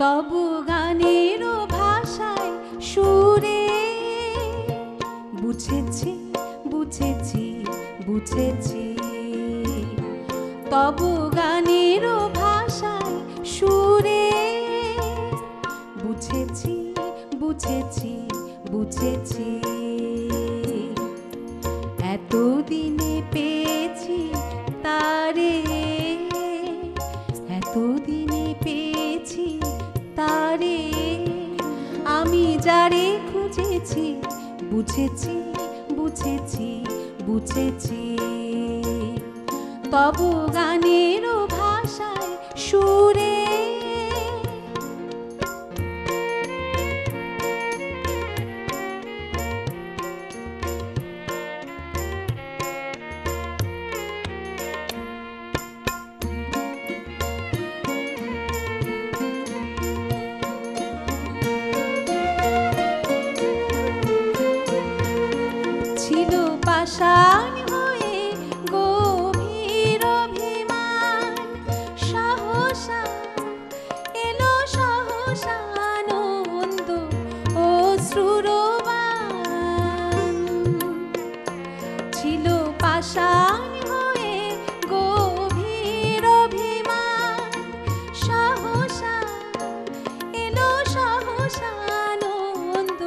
তবু গানেরও ভাষায় সুরে বুঝেছি বুঝেছি বুঝেছি, তবু গানেরও ভাষায় সুরে বুঝেছি বুঝেছি বুঝেছি। এতদিনে পেয়েছি তারে, এতদিনে পেয়েছি তারে, আমি যারে খুঁজেছি বুঝেছি বুঝেছি বুঝেছি। তবু গানেরও ভাষায় সুরে ছিল পাষাণ হয়ে গভীর অভিমান, সহসা এলো সহসা আনন্দ অশ্রুরবাণ। ছিল পাষাণ হয়ে গভীর অভিমান, সহসা এলো সহসা আনন্দ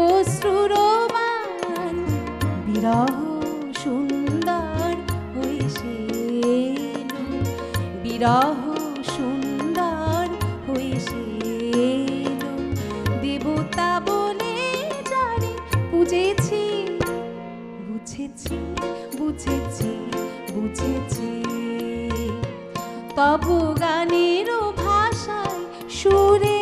অশ্রুরবাণ। বিরহ সুন্দর হয়ে সে এলো, বিরহ সুন্দর হয়ে সে এলো, দেবতা বলে যারে বুঝেছি বুঝেছি বুঝেছি বুঝেছি। তবু গানেরও ভাষায় সুরে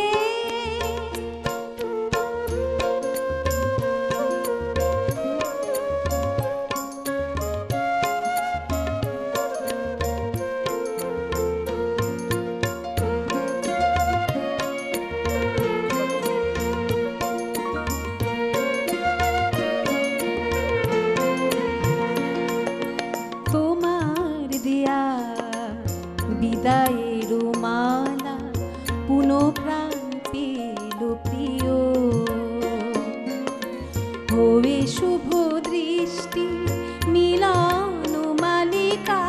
বিদায়ের মালা পুনঃ প্রাণ পেল প্রিয়, হয়ে শুভ দৃষ্টি মিলন মালিকা,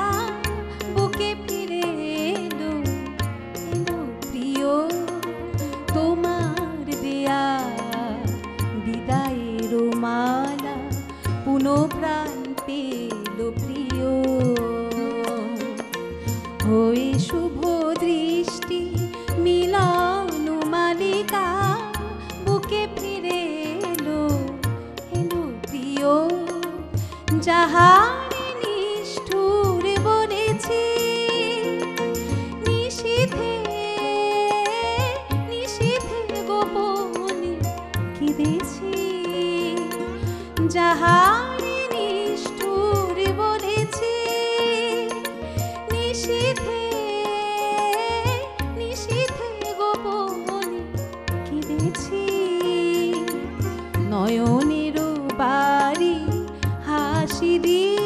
বুকে ফিরে এলো এলো প্রিয়। তোমার দেয়া বিদায়ের মালা পুনঃ প্রাণ পেল প্রিয়, হয়ে শুভ দৃষ্টি মিলন মালিকা, বুকে ফিরে এলো এলো প্রিয়। যাহারে নিষ্ঠুর বলেছি নিশীথে নিশীথে গোপনে কেঁদেছি, যাহারে নিষ্ঠুর বলেছি নিশীথে নিশীথে গোপনে কেঁদেছি। নয়নের বাড়ি হাসি দিয়ে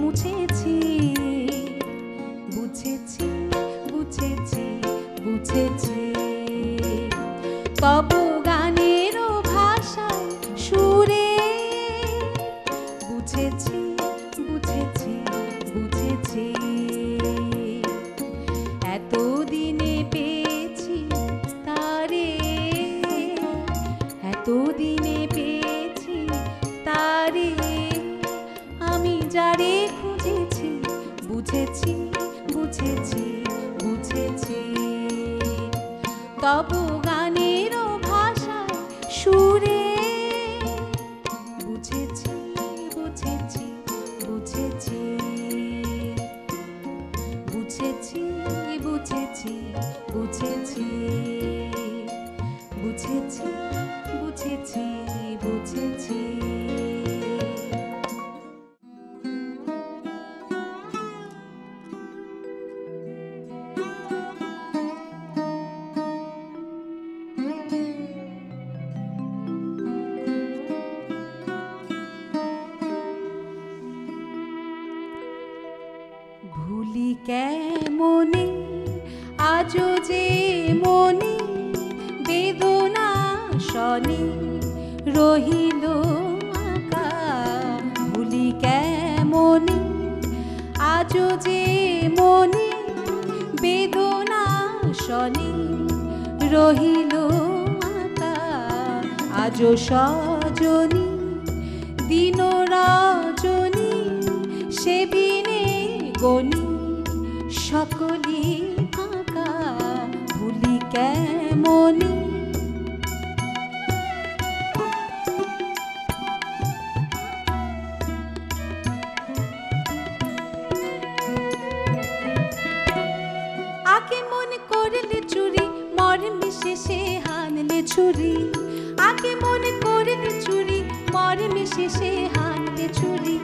মুছেছি বুঝেছি বুঝেছি বুঝেছি। তবু গানেরও ভাষায় সুরে বুঝেছি বুঝেছি বুঝেছি। এতদিনে পেয়েছি তারে, এতদিনে পেয়েছি তারে, আমি যারে খুঁজেছি বুঝেছি বুঝেছি বুঝেছি। তবু গানেরও ভাষায় সুরে বুঝেছি বুঝেছি বুঝেছি বুঝেছি বুঝেছি বুঝেছি বুঝেছি বুঝেছি বুঝেছি। ভুলি কেমনে আজও যে মনে শনি রহিল আঁকা ভুলি কেমনি আজও যে মনে বেদনা শনি রহিল আঁকা আজও সজনী দিন রজনী সেবিনে গণি সকলি আঁকা ভুলি কেমনি আগে মনে করলে চুরি মরমে শেষে হানলে ছুরি আগে মনে করলে চুরি মরমে শেষে হানলে ছুরি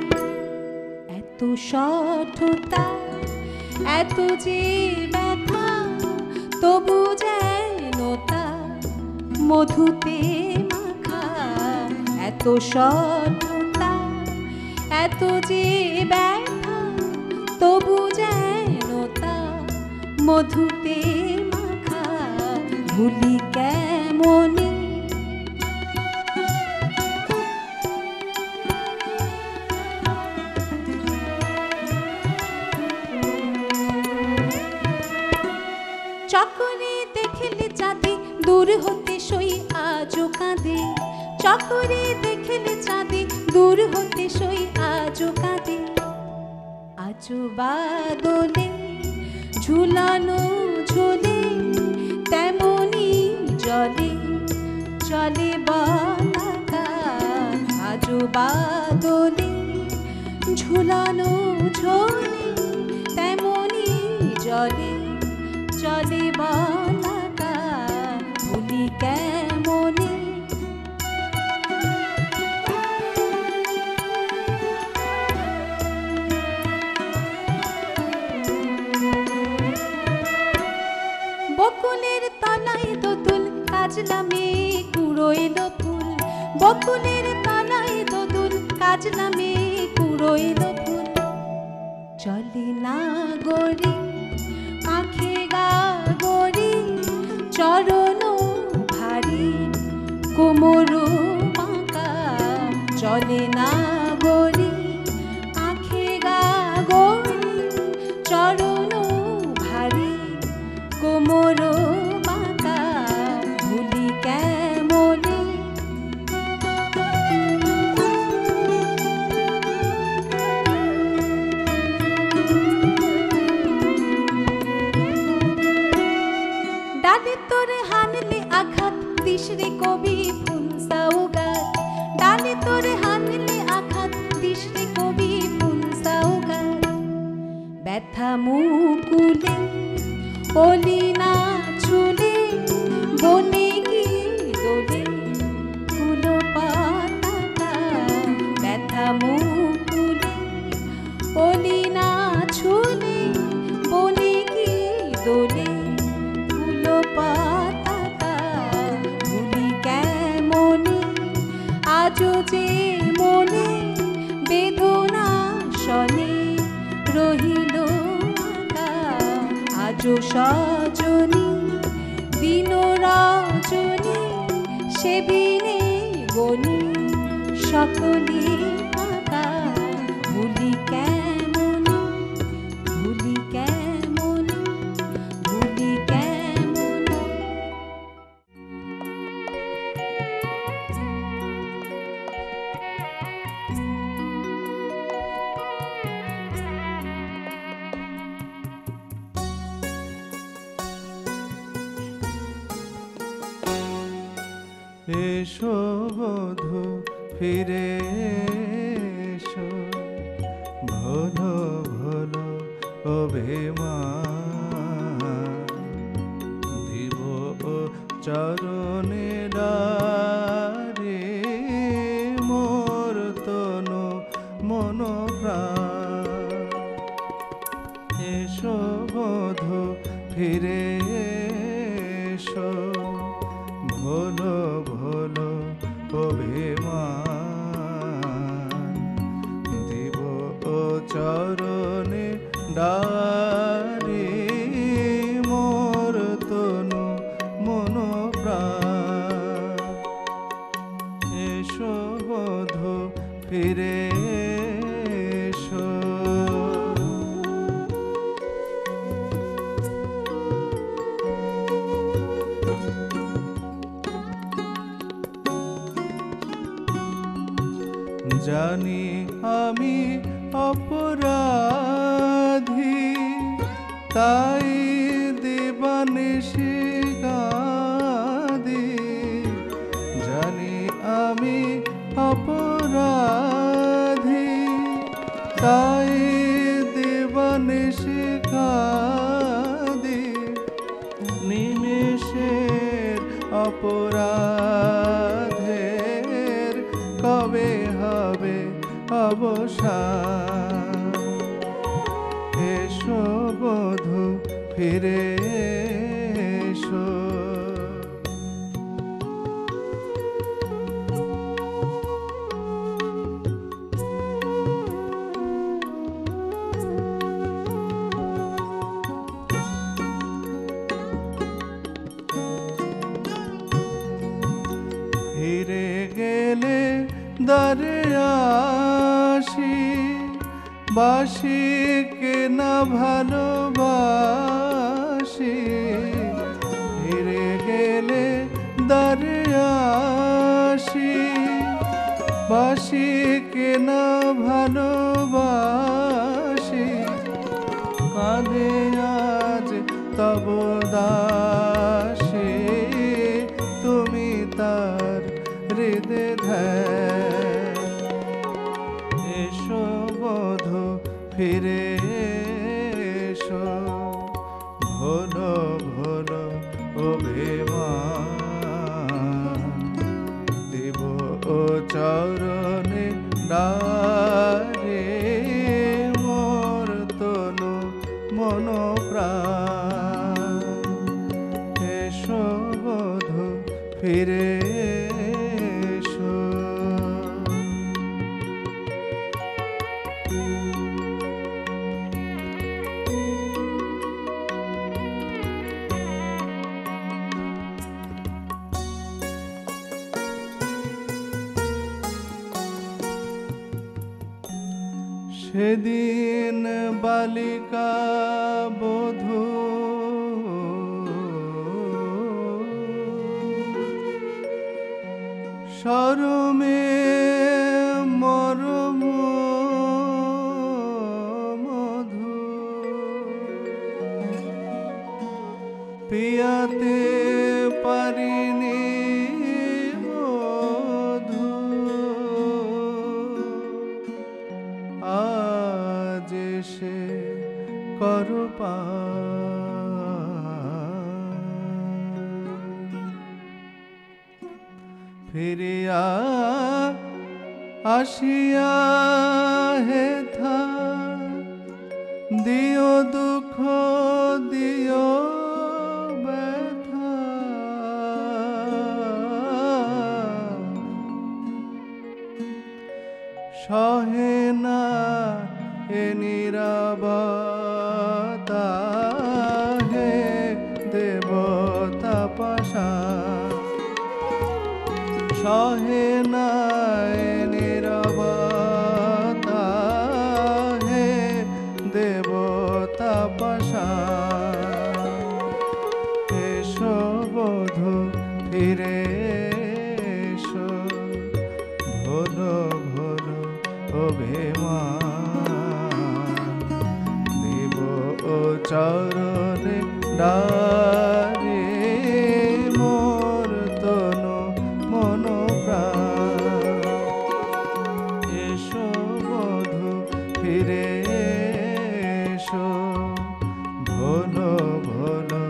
এত সঠতা এত যে ব্যথা তবু যেন তা মধুতে মাখা এত সঠতা এত যে ব্যথা তবু যেন তা মধুতে মাখা ভুলি কেমনি চকরে দেখলে চাঁদে দূর হতে সই আজও কাঁদে চকরে দেখলে চাঁদে দূর হতে সই আজও কাঁদে আজও বাদলে ঝুলানো ঝোলে তেমনি জলে চলে বলাকা আজও বাদলে ঝুলানো ঝোলে তেমনি জলে চলে বলাকা ভুলি কেমনি বকুলের তলায় দোদুল কাজলা মেয়ে কুড়ো এলো ফুল বকুলের তলায় দোদুল কাজলা মেয়ে কুড়ো এলো ফুল চলে না গড়ি আঁখে গা গড়ি চরণ ভারী কোমর বাঁকা চলে না গড়ি আঁখে গা গড়ি চরণ ভারী কোমর বাঁকা ভুলি কেমনি ডালে তোরে হানলে আঘাত দিশরে কবি ফুল সাউগাত ডালে তোরে হানলে আঘাত দিশরে কবি ফুল সাউগাত ব্যথা মুকুলে ওলি না ছুলে বনে গিয়ে দোলে ফুলো পাতা ব্যথা মুকুলে ওলি না ছুলে বনে গিয়ে দোলে ফুলো পাতা ভুলি কেমনি আজও যে মনে বেদনা শনি রহিল আঁকা আজও সজনী দিন রজনী সেবিনে গণি সকলি আঁকা ভুলি কেমনি ভুলি কেমনি ভুলি কেমনি এসো বধূ ফিরে এসো ভোলো ভোলো অভিমান দিব চরণে ডারে মোর তনু মন প্রাণ এসো বধূ ফিরে এসো ভোলো ভোলো অভিমান দিব চরণে ডারে মোর তনু মন প্রাণ জানি আমি অপরাধী, তাই দিবানিশি কাঁদি। জানি আমি অপরাধী, তাই দিবানিশি কাঁদি। নিমেষের অপরাধের কবে হবে অবসান? এসো বধূ ফিরে এসো। ফিরে গেলে দ্বারে আসি, বাসি কে না ভালোবাসি। ফিরে গেলে দ্বারে আসি, বাসি কে না ভালোবাসি। কাঁদে আজ তব দাসী, তুমি তার হৃদে ধ্যান। এসো বধূ ফিরে এসো, ভোলো ভোলো অভিমান। দেব ও চরণে ডারে মোর তনু মন প্রাণ। এসো বধূ ফিরে এসো। সেদিন বালিকা বধূ শরমে মরম মধু, পিয়াতে পারিনি মধু। আজ সে করো পান। ফিরিয়া আসিয়া হেথা দিও দুঃখ দিও ব্যথা। সহে না এ নীরবতা, হে দেবতা পাশান। সহে না এ নীরবতা, হে দেবতা পাশান। এসো বধূ ফিরে এসো, ভোলো ভোলো অভিমান। দেব ও চরণে ডারে মোর তনু মন প্রাণ। এসো বধূ ফিরে এসো, ভোলো ভোলো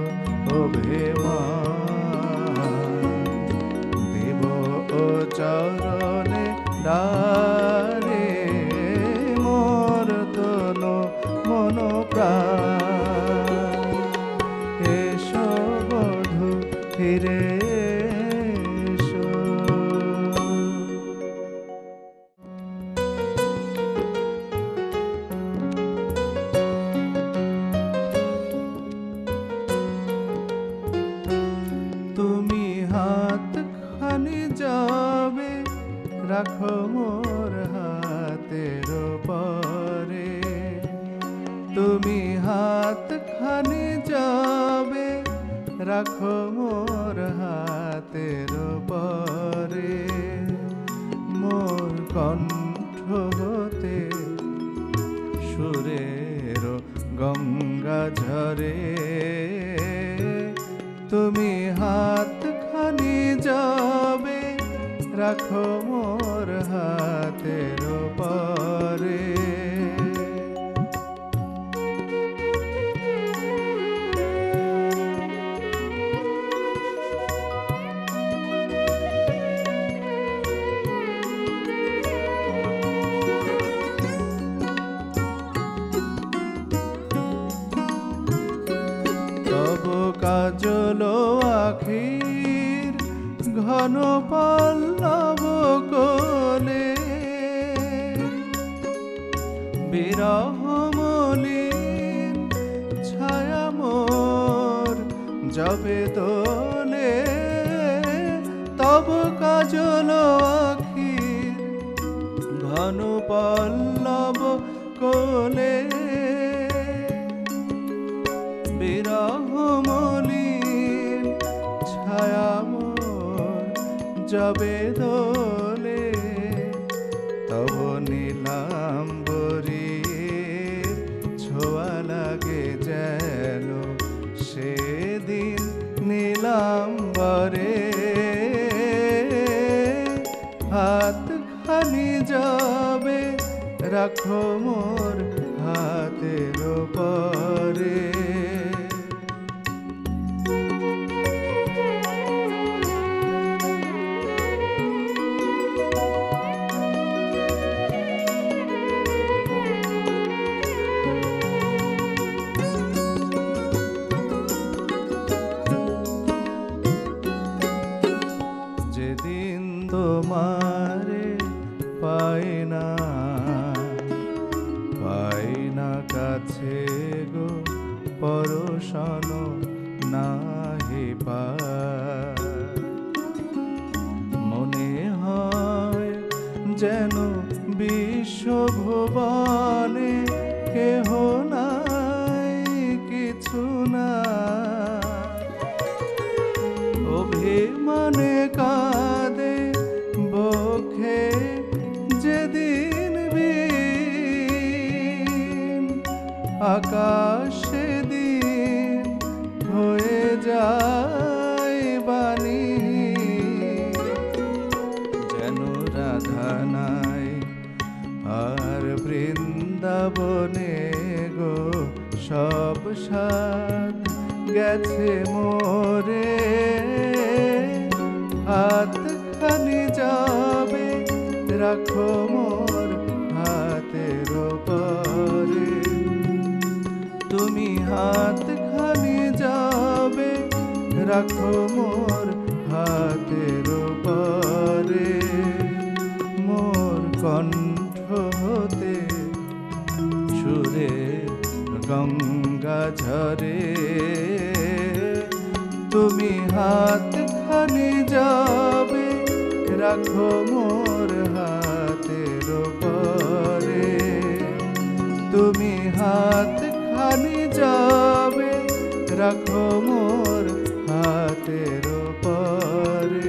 অভিমান। দেব ও চরণে ডারে মোর তনু মন প্রাণ। এসো বধূ ফিরে এসো। তুমি হাত খানি যাবে, রাখো মোর হাতের পরে। তুমি হাত খানি যাবে, রাখো মোর হাতের পরে। মোর কণ্ঠ হতে সুরের গঙ্গা ঝরে, তুমি হাতখানি যাবে রাখো মোর হাতের পরে। তব কাজল আখির ঘন পল্লব কোলে, বিরহ মলিন ছায়া মোর যাবে দোলে। তব কাজল আখির ঘন পল্লব কোলে, বিরহ মলিন ছায়া মোর যাবে দোলে। তব নীলাম্বরীর ছোঁয়া লাগে যেন সেদিন নীলাম্বরে। হাতখানি যাবে রাখো মোর হাতের পরে। যেদিন তোমারে পাই না কাছে গো, পরশন নাহি পায়। মনে হয় যেন বিশ্বভুবনে কেহ নাই, কিছু না। অভিমানে কাঁদে বক্ষে যেদিন বিন, আকাশ সেদিন হয়ে যায় বাণী। যেন রাধা নাই আর বৃন্দাবনে গো, সব সাথ গেছে মোরে। হাতখানি যাবে রাখো মোর হাতের পরে। তুমি হাতখানি যাবে রাখো মোর হাতের পরে। মোর কণ্ঠ হতে সুরে গঙ্গা ঝরে, তুমি হাতখানি যাবে রাখো মোর হাতের পরে। তুমি হাতখানি যাবে রাখো মোর হাতের পরে।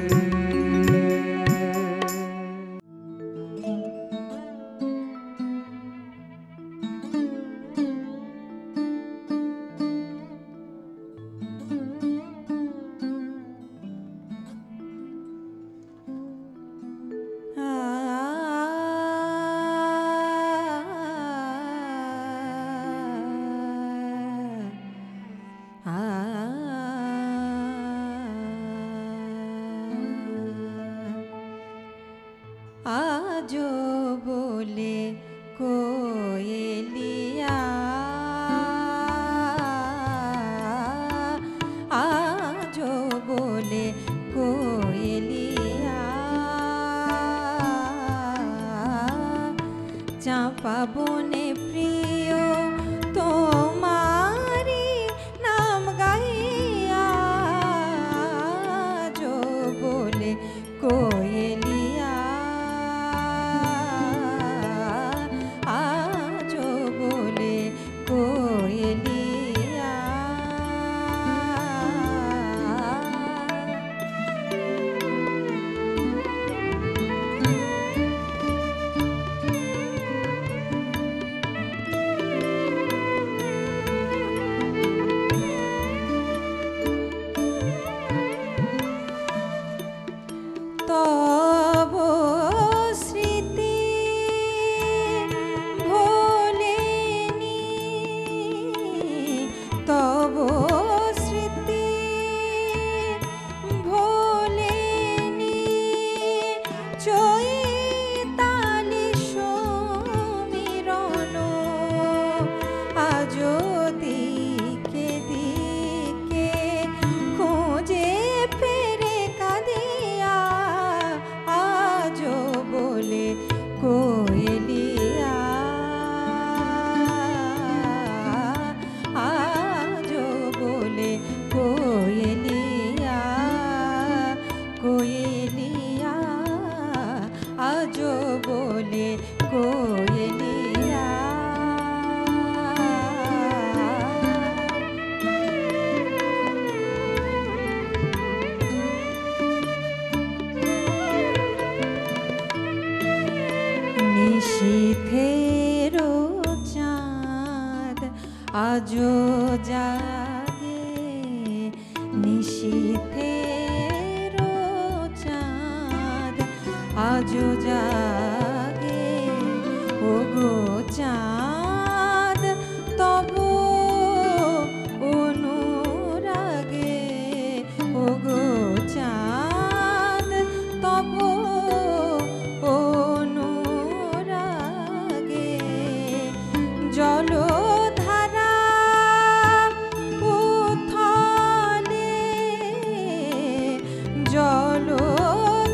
আজো জাগে নিশীথের চাঁদ, আজো জাগে ওগো চাঁদ তব অনুরাগে, ওগো চাঁদ তব অনুরাগে। জলধারা উথলে, জলধারা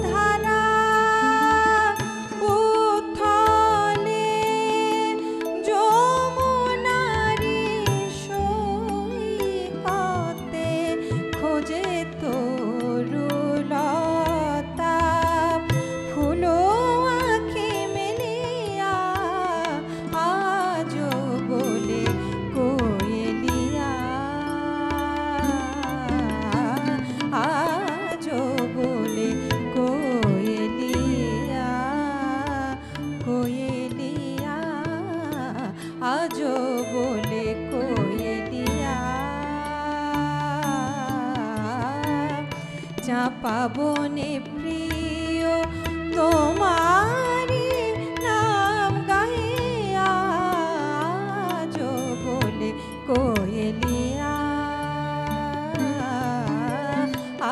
উথলে যমুনারি সৈকতে খোঁজে তরুলতা, ফুল আঁখি মেলিয়া আজো বলে কোয়েলিয়া, আজো বলে কোয়েলিয়া, কোয়েলিয়া আজো বলে কোয়েলিয়া। চাঁপা বনে প্রিয় তোমারি নাম গাইয়া আজো বলে কোয়েলিয়া,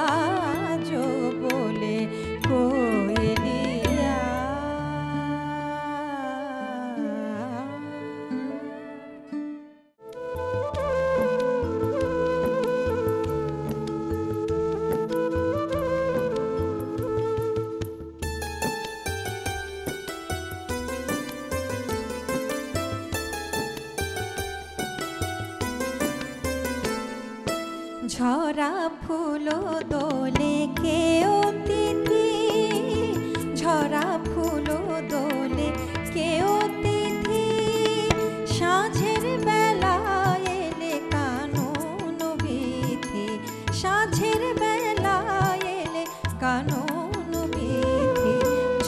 আজো বলে কোয়েলিয়া। ঝরা ফুল দোলে কে অতিথি, ঝরা ফুল দোলে কে অতিথি, সাঁঝের বেলা এলে কানন বিধি, সাঁঝের বেলা এলে কানন বিধি।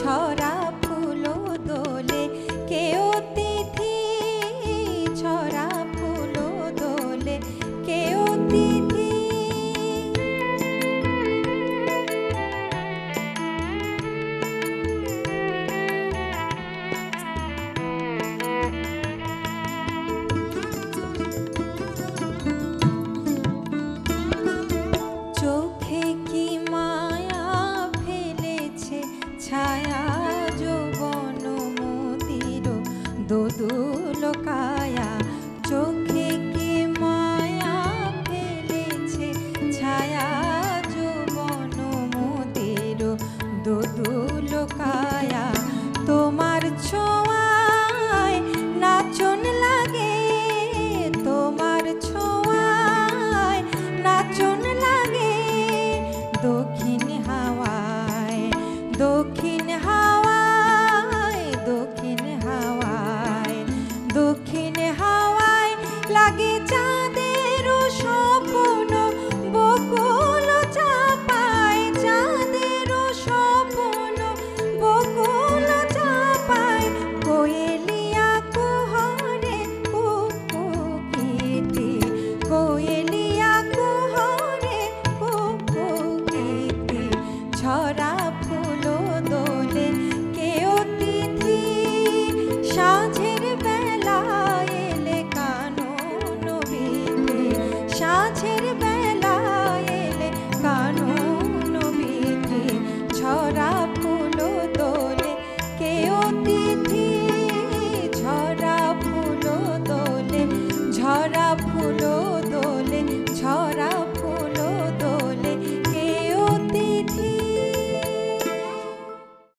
ঝরা ফুল দোলে কে অতিথি, ঝরা ফুল দোলে কে অতিথি। চোখে কি মায়া ফেলেছে ছায়া যৌবন মোদির দোদুল কায়া, চোখে কি মায়া ফেলেছে ছায়া যৌবন মোদির দোদুল কায়া। তোমার ছোঁয়ায় নাচন লাগে, তোমার ছোঁয়ায় নাচন লাগে, দক্ষিণ হাওয়ায়, দক্ষিণ হাওয়ায়, দক্ষিণ হাওয়ায়, দক্ষিণ হাওয়ায় লাগে চাঁদের স্বপ্ন বকুল চাপায়, চাঁদের স্বপ্ন বকুল চাপায়। কোয়েলিয়া কুহরে কুকুকিতি, কোয়েলিয়া কুহরে কুকুকিতি। ঝরা ফুল দোলে কে অতিথি, সাঁঝের বেলা এলে কানন বিধি, সাঁঝের বেলা এলে কানন বিধি। ঝরা ফুল দোলে কে অতিথি, ঝরা ফুল দোলে, ঝরা ফুল